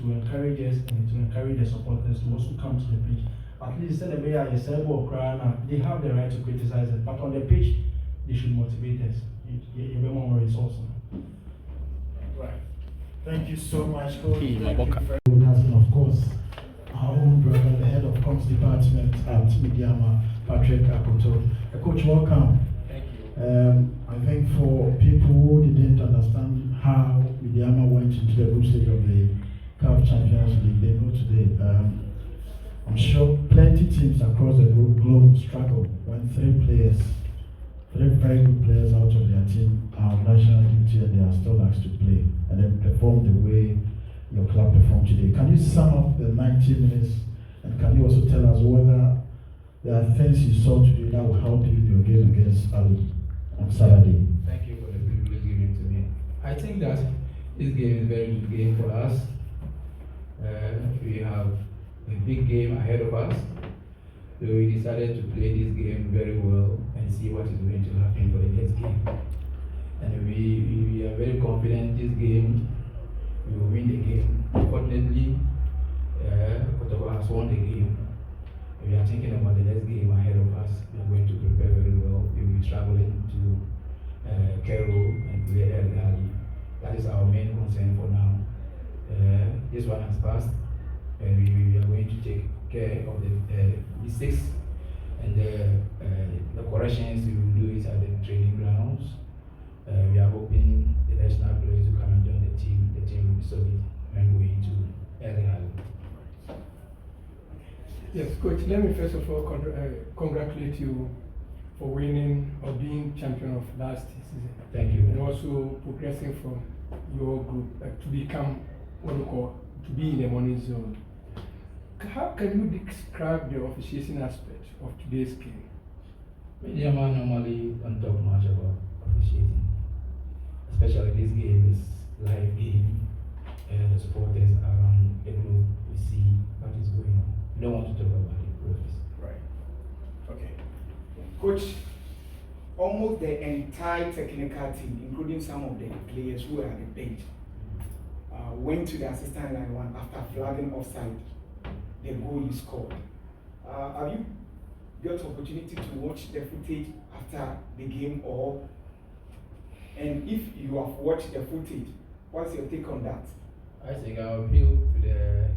will encourage us and it will encourage the supporters to also come to the pitch. At least instead of being a cyber crowd, they have the right to criticize it, but on the pitch, they should motivate us. You be more resourceful. Right. Thank you so much, Coach. And of course, our own brother, the head of comms department at Medeama, Patrick Akoto. Coach, welcome. Thank you. I think for people who didn't understand how Medeama went into the group stage of the CAF Champions League, they know today. I'm sure plenty teams across the globe struggle when three very good players out of their team are on national duty and they are still asked to play and then perform the way your club performed today. Can you sum up the 90 minutes and can you also tell us whether there are things you saw today that will help you in your game against Ali on Saturday? Thank you for the privilege given to me. I think that this game is a very good game for us. We have a big game ahead of us. So we decided to play this game very well and see what is going to happen for the next game. And we are very confident this game, we will win the game. Unfortunately, Kotoba has won the game. We are thinking about the next game ahead of us. We are going to prepare very well. We will be traveling to Cairo and play El Ghali. That is our main concern for now. This one has passed, and we are going to take care of the mistakes and the corrections we will do it at the training grounds. We are hoping the national players to come and join the team. The team will be solid when going to El Ghali. Yes, Coach, let me first of all congratulate you for winning or being champion of last season. Thank you. And also progressing from your group to become what we call to be in the money zone. How can you describe the officiating aspect of today's game? Medeama normally don't talk much about officiating, especially this game is live game, and the supporters around the group will see what is going on. We don't want to talk about it, please. Right. Okay. Coach, almost the entire technical team, including some of the players who were at the bench, went to the assistant line one after flagging offside the goal you scored. Have you got opportunity to watch the footage after the game, and if you have watched the footage, what's your take on that? I think I'll appeal to the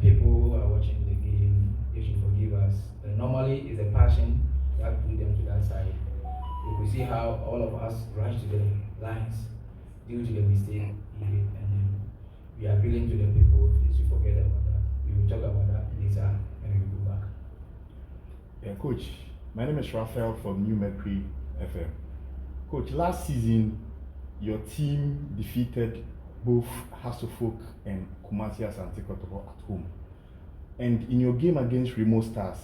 people who are watching the game. They should forgive us. Normally, it's a passion that put them to that side. You will see how all of us rush to the lines due to the mistake he made, and then we are appealing to the people. They should forget about that. We will talk about that later when we go back. Yeah, Coach, my name is Raphael from New Mercury FM. Coach, last season, your team defeated both Hasselfolk and Kumasi Asante Kotoko at home. And in your game against Remo Stars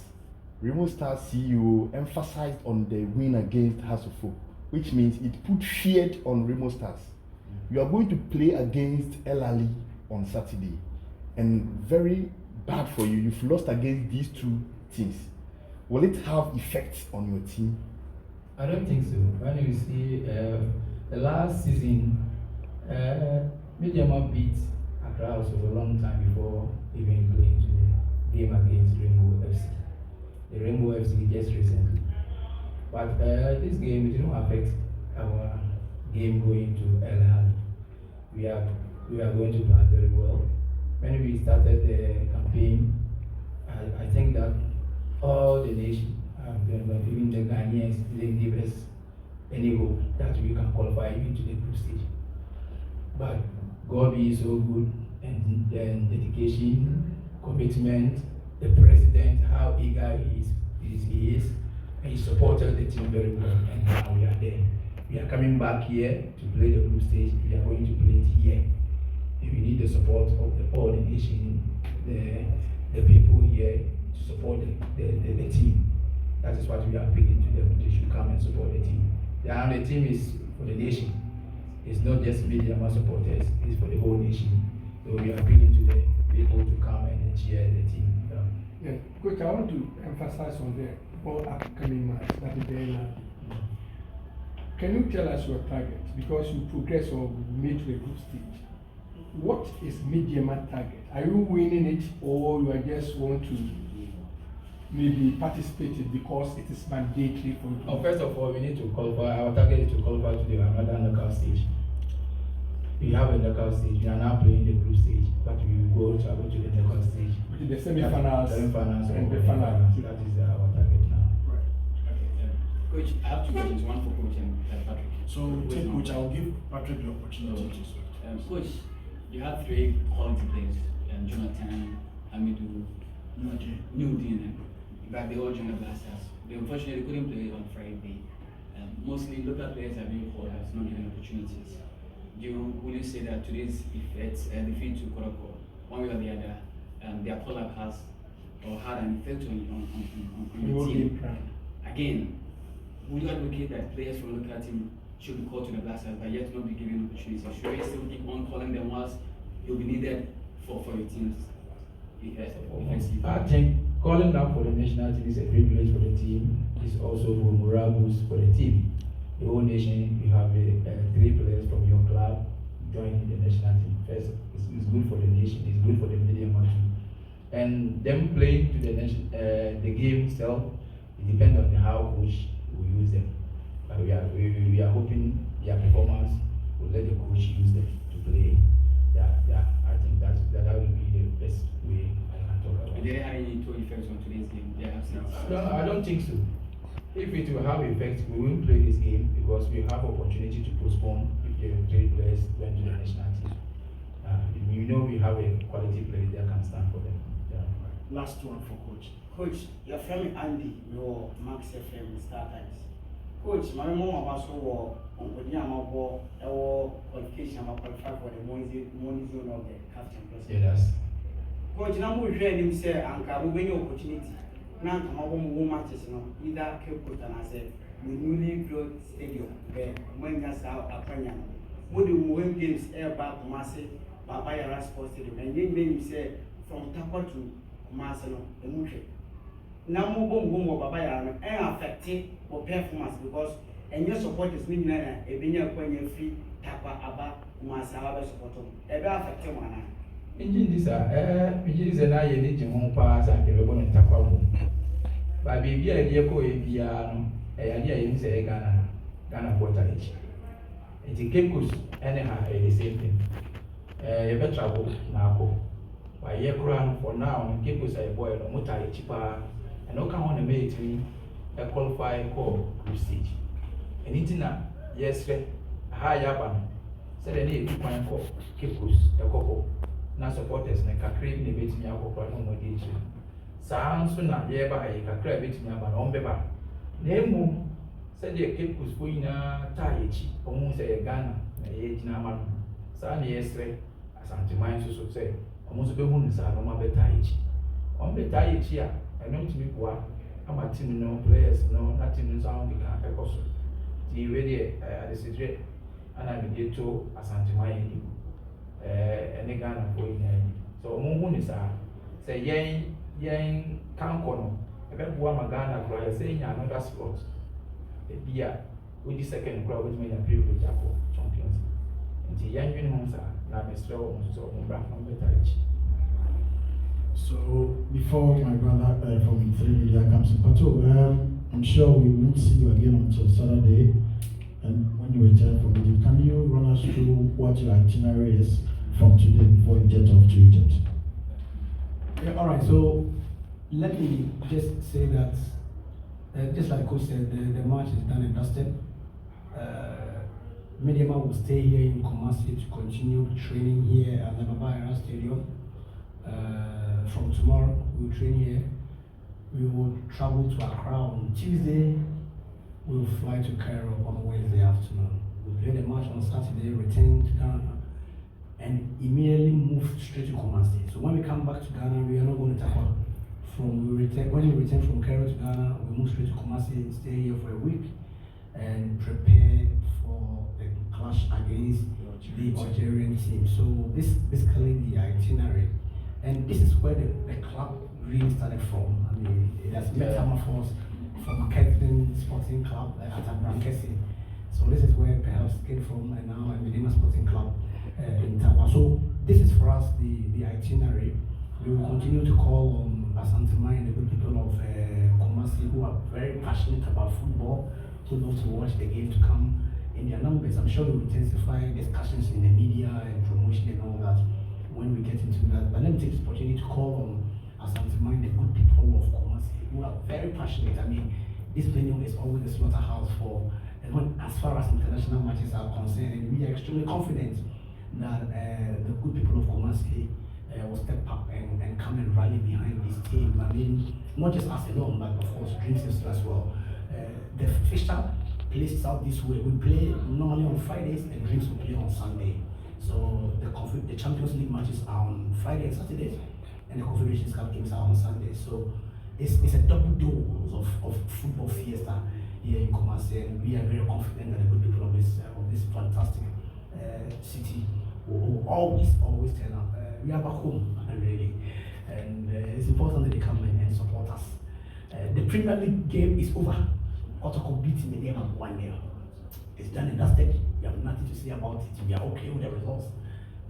CEO emphasized on the win against Hasselfolk, which means it put fear on Remo Stars. You are going to play against El Ali on Saturday, and very bad for you. You've lost against these two teams. Will it have effects on your team? I don't think so. When you see the last season, Medeama beat Accra House for a long time before even playing to the game against Rainbow FC. The Rainbow FC just recently. But this game, it didn't affect our game going to El Hali. We are going to plan very well. When we started the campaign, I think that all the nations, even the Ghanaians, didn't give us any hope that we can qualify into the group stage. But God being so good, and then dedication, commitment, the president, how eager he is, and he supported the team very well, and now we are there. We are coming back here to play the group stage. We are going to play it here. And we need the support of all the nation, the people here to support the team. That is what we are appealing to them. They should come and support the team. The team is for the nation. It's not just Medeama supporters, it's for the whole nation. So we are appealing to the people to come and cheer the team. Yeah. Coach, I want to emphasize on the all upcoming match that is very now. Can you tell us your target? Because you progress or made to a group stage. what is Medeama target? Are you winning it, or you are just want to maybe participate it because it is mandatory for you? First of all, we need to qualify. Our target is to qualify to the another knockout stage. We have a knockout stage. We are now playing the group stage, but we will go to the knockout stage. Which is the semi-finals, Semi-finals and the the finals. That is our target now. Right. Coach, I have two questions, one for Coach and Patrick. So, take Coach, I'll give Patrick the opportunity to speak. Coach, you have three quality players, Jonathan, Hamidou, Nudin, but they all joined the Blasters. They unfortunately couldn't play on Friday. Mostly local players are being called, have not given opportunities. Will you say that today's defeat to Koroko, one way or the other, their call-up has or had an effect on the team? Again, would you advocate that players from local team should be called to the Blasters but yet not be given opportunities? Should you still keep on calling them whilst you'll be needed for your teams? I think calling up for the national team is a privilege for the team. It's also a morale boost for the team. The whole nation, you have 3 players from your club joining the national team. First, it's good for the nation, it's good for the Medeama team. And them playing to the nation, the game itself, it depends on how coach will use them. But we are hoping their performance will let the coach use them to play. I think that will be the best way I can talk about. And did they have any toe effects on today's game? Their absence? No, I don't think so. If it will have effect, we won't play this game because we have opportunity to postpone if the 3 players went to the national team. We know we have a quality player that can stand for them. Yeah. Last one for Coach. Coach, your friend Andy, your Max FM Star Times. Coach, my mom was so on qualification, I'm qualified for the money zone of the CAF Champions. Yes. Coach, now we hear him say, and can we opportunity? Now, come on, matches, either Cape Coast and I said, we newly built stadium where when that's our opinion. Would the win games air back to Marseille, Baba Sports Stadium, and then you say from Tapa to Marseille, the Mutre. Now, move Baba and affected or performance because and your support is meaning a benya when you free Tapa Abba, Marseille support them. Ever affected one. Engine this is an eye in home pass and the ribbon and Tapa. But baby, a dear piano, a idea in say Ghana water each. It's a Cape Coast, anyhow, the same thing. You better travel now. By year crown for now, Cape Coast a boy or motor cheaper, and no come on a mate me a qualified call group stage. Anything now, yes, high up, said any 2.4 call Cape Coast a couple. Now supporters make a crave in the bit me up for no more detail. Sounds so not yeah, but I can crave it me about on paper. Name said the Cape Coast going tie almost a Ghana, a 18 man. Sunny yesterday, as anti-mind so say, almost a woman is a normal better age. On the tie here, I know to be poor. I'm a team, no players, no, nothing in sound we can't also. The ready at the situation, and I begin to as anti-mind. Any Ghana for in so Moon is a say, yang can't call. I bet one Ghana for saying another sport. The beer with the second crowd with me a privilege for champions. And the young unions are now Mr. So So, before my brother from 3 Media comes in, Pato, I'm sure we won't see you again until Saturday. And when you return from Egypt, can you run us through what your itinerary is from today before you jet off to Egypt? Yeah, all right, so let me just say that, just like Coach said, the match is done and dusted. Medeama will stay here in Kumasi to continue training here at the Baba Stadium. From tomorrow, we will train here. We will travel to Accra on Tuesday. We will fly to Cairo on Wednesday afternoon. We'll play the match on Saturday, return to Ghana, and immediately move straight to Kumasi. So when we come back to Ghana, we are not going to tackle. When we return from Cairo to Ghana, we move straight to Kumasi and stay here for a week and prepare for the clash against the Algerian team. So this basically the itinerary. And this is where the club really started from. I mean, it has metamorphosed from Ketlin Sporting Club at Abrankesi. So this is where perhaps came from, and now I'm Medeama Sporting Club in Taba. So this is for us the itinerary. We will continue to call on Asantuma and the good people of Kumasi who are very passionate about football, who love to watch the game to come in their numbers. I'm sure we will intensify discussions in the media and promotion and all that when we get into that. But let me take this opportunity to call on Asantuma and the good people of Kumasi who are very passionate. I mean, this venue is always a slaughterhouse for, as far as international matches are concerned, and we are extremely confident that the good people of Kumasi will step up and come and rally behind this team. I mean, not just us alone, but of course, Dream Sister as well. The fixture plays out this way. We play normally on Fridays, and Dreams will play on Sunday. So the Champions League matches are on Friday and Saturdays, and the Confederations Cup games are on Sunday. So it's a double dose of football fiesta here in Kumasi, and we are very confident that the good people of this fantastic city will always turn up. We are back home, really, and it's important that they come and support us. The Premier League game is over. Otoko beating Medeama 1-0. It's done and dusted. We have nothing to say about it. We are okay with the results.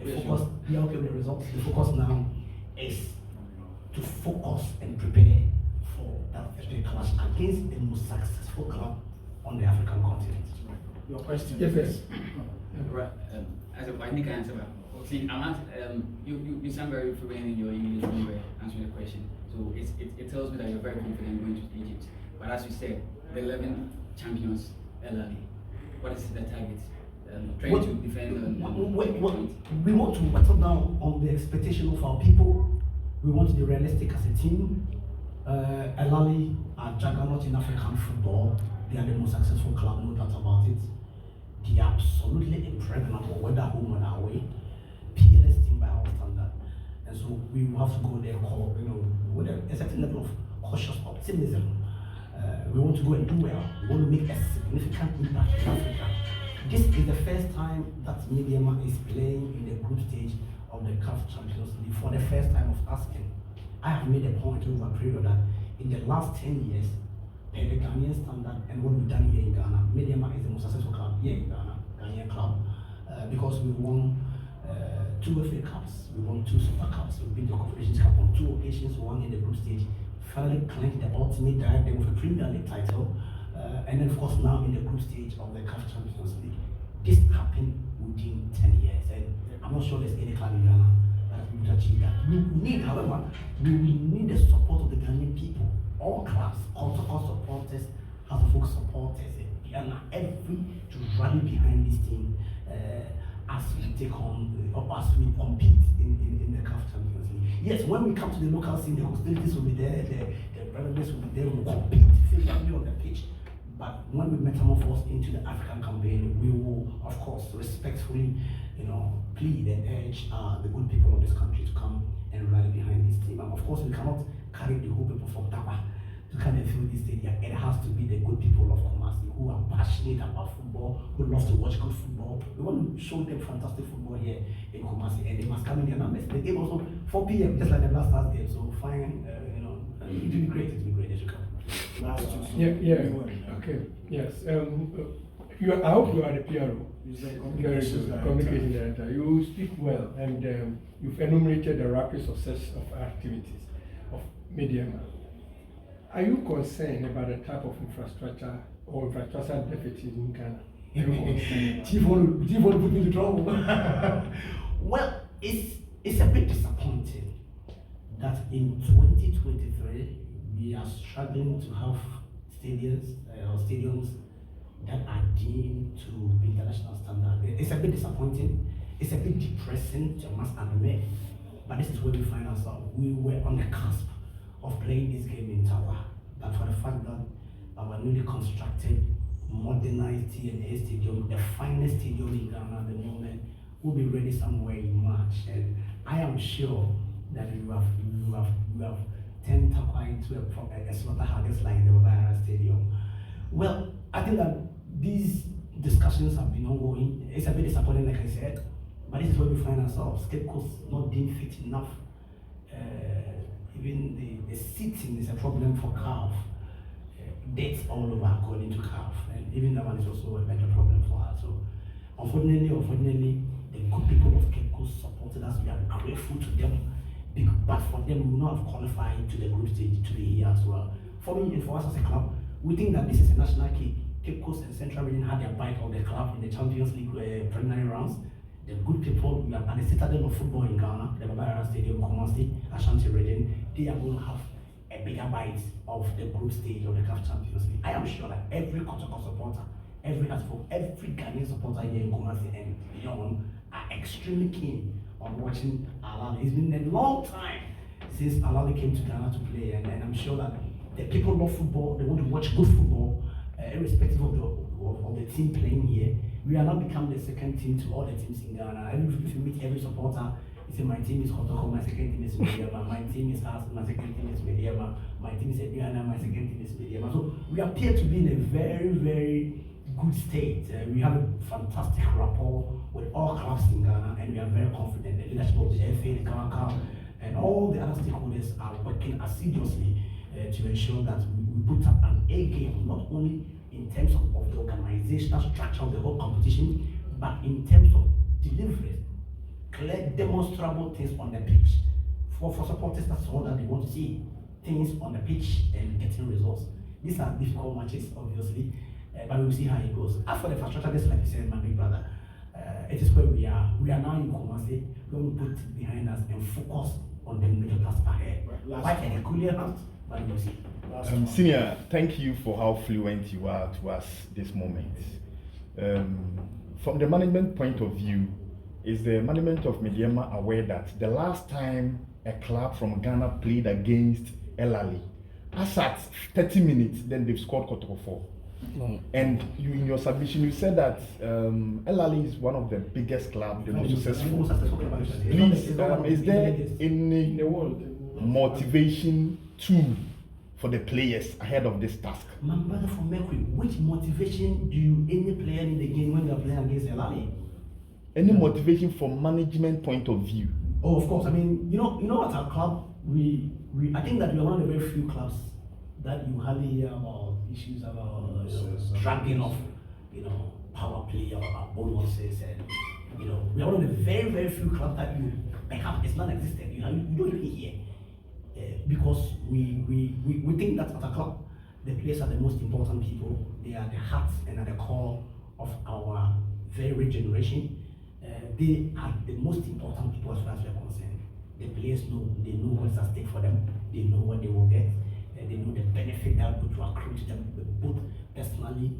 We are okay with the results. The focus now is to focus and prepare for that clash against the most successful club on the African continent. Your question? Yes. Right. As a I think I answer that. See, you sound very fluent in your English when you were answering the question. So it tells me that you're very confident going to Egypt. But as you said, the 11 champions, LLE, what is the target? Trying to defend we want to battle down on the expectation of our people. We want to be realistic as a team. LLE are juggernaut in African football. They are the most successful club, no doubt about it. They are absolutely impregnable, whether home or away. PLS team by our standard. And so we will have to go there, with a certain level of cautious optimism. We want to go and do well. We want to make a significant impact in Africa. This is the first time that Medeama is playing in the group stage of the CAF Champions League for the first time of asking. I have made a point over a period that in the last 10 years, per the Ghanaian standard and what we've done here in Ghana, Medeama is the most successful club here in Ghana, Ghanaian club, because we won 2 FA Cups, we won 2 Super Cups, we beat the Confederations Cup on 2 occasions, one in the group stage, finally clinched the ultimate diadem with a Premier League title, and then of course now in the group stage of the CAF Champions League. This happened within 10 years, and I'm not sure there's any club in Ghana that would achieve that. We need, however, we will need the support of the Ghanaian people, all clubs, cultural supporters, House of Folk supporters, Ghana, every to rally behind this team as we take on, or as we compete in the CAF Champions League. Yes, when we come to the local scene, the hostilities will be there, the relevance will be there, we will compete favorably on the pitch. But when we metamorphose into the African campaign, we will, of course, respectfully, plead and urge the good people of this country to come and rally behind this team. And of course, we cannot carry the whole people from Taba to come and fill this stadium. It has to be the good people of Kumasi who are passionate about football, who love to watch good football. We want to show them fantastic football here in Kumasi, and they must come in their numbers. The game also 4 p.m. just like the last Thursday. So fine, it will be great. It will be great as you come. Okay. Yes. I hope you are the PRO. Communication director. You speak well, and you've enumerated the rapid success of activities of Medeama. Are you concerned about the type of infrastructure or infrastructure deficit in Ghana? Chief want to put me into trouble. Well, it's a bit disappointing that in 2023 we are struggling to have stadiums that are deemed to be international standard. It's a bit disappointing. It's a bit depressing, I must admit. But this is where we find ourselves. We were on the cusp of playing this game in Tawa. But for the fact that our newly constructed, modernized TNA stadium, the finest stadium in Ghana at the moment, will be ready somewhere in March. And I am sure that we have turned Tawa into a slaughterhouse like the Medeama Stadium. Well, I think that these discussions have been ongoing. It's a bit disappointing, like I said, but this is where we find ourselves. Scapegoats not being fit enough. Even the seating is a problem for CAF. Dates all over according to CAF, and even that one is also a better problem for us. So, unfortunately, the good people of Cape Coast support supported us. We are grateful to them. But for them, we will not have qualified to the group stage to the year as well. For me and for us as a club, we think that this is a national cake. Cape Coast and Central Region had their bite of the club in the Champions League preliminary rounds. The good people, we are at the citadel of football in Ghana, the Medeama Stadium, Kumasi, Ashanti region. They are going to have a bigger bite of the group stage of the CAF Champions League. I am sure that every Kotoko supporter, every Ghanaian supporter here in Kumasi and beyond are extremely keen on watching Alali. It's been a long time since Alali came to Ghana to play, and I'm sure that the people love football. They want to watch good football, irrespective of the team playing here. We are now become the second team to all the teams in Ghana. If you meet every supporter, you say my team is Kotoko, my second team is Medeama, my team is Has, my second team is Medeama, my team is Ediana, my second team is Medeama. So we appear to be in a very, very good state. We have a fantastic rapport with all clubs in Ghana, and we are very confident. The leadership of the FA, the Council, and all the other stakeholders are working assiduously to ensure that we put up an A game, not only in terms of the organizational structure of the whole competition, but in terms of delivery, clear, demonstrable things on the pitch. For supporters, that's all that they want to see, things on the pitch and getting results. These are difficult matches, obviously, but we'll see how it goes. As for the infrastructure, just like you said, my big brother, it is where we are. We are now in Kumasi, when we put it behind us and focus on the major task ahead. Quite a peculiar house, but we'll see. Senior, thank you for how fluent you are to us this moment. From the management point of view, is the management of Medeama aware that the last time a club from Ghana played against El Ali, as at 30 minutes, then they've scored Kotoko 4? No. And you, in your submission, you said that El Ali is one of the biggest clubs, the most successful. Please, is there any motivation tool for the players ahead of this task? My brother from Mercury, which motivation do any player need again when they are playing against El Ali? Any motivation from management point of view? Oh, of course. I mean, you know, at our club, I think that we are one of the very few clubs that you hardly hear about issues about dragging off, power play or bonuses, and we are one of the very, very few clubs that you perhaps it's non-existent. You don't even hear. Because we think that at a club, the players are the most important people. They are the heart and at the core of our very generation. They are the most important people as far as we are concerned. The players they know what's at stake for them. They know what they will get. They know the benefit that would accrue to them, both personally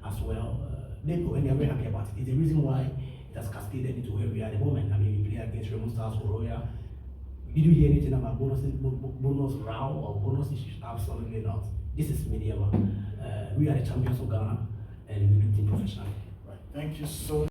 as well. They know, and they are very happy about it. It's the reason why it has cascaded into where we are at the moment. I mean, we play against Raymond Stars or Royal. Did you hear anything about bonus row or bonus issues? Absolutely not. This is Medeama. We are the champions of Ghana, and we do things professionally. Right. Thank you so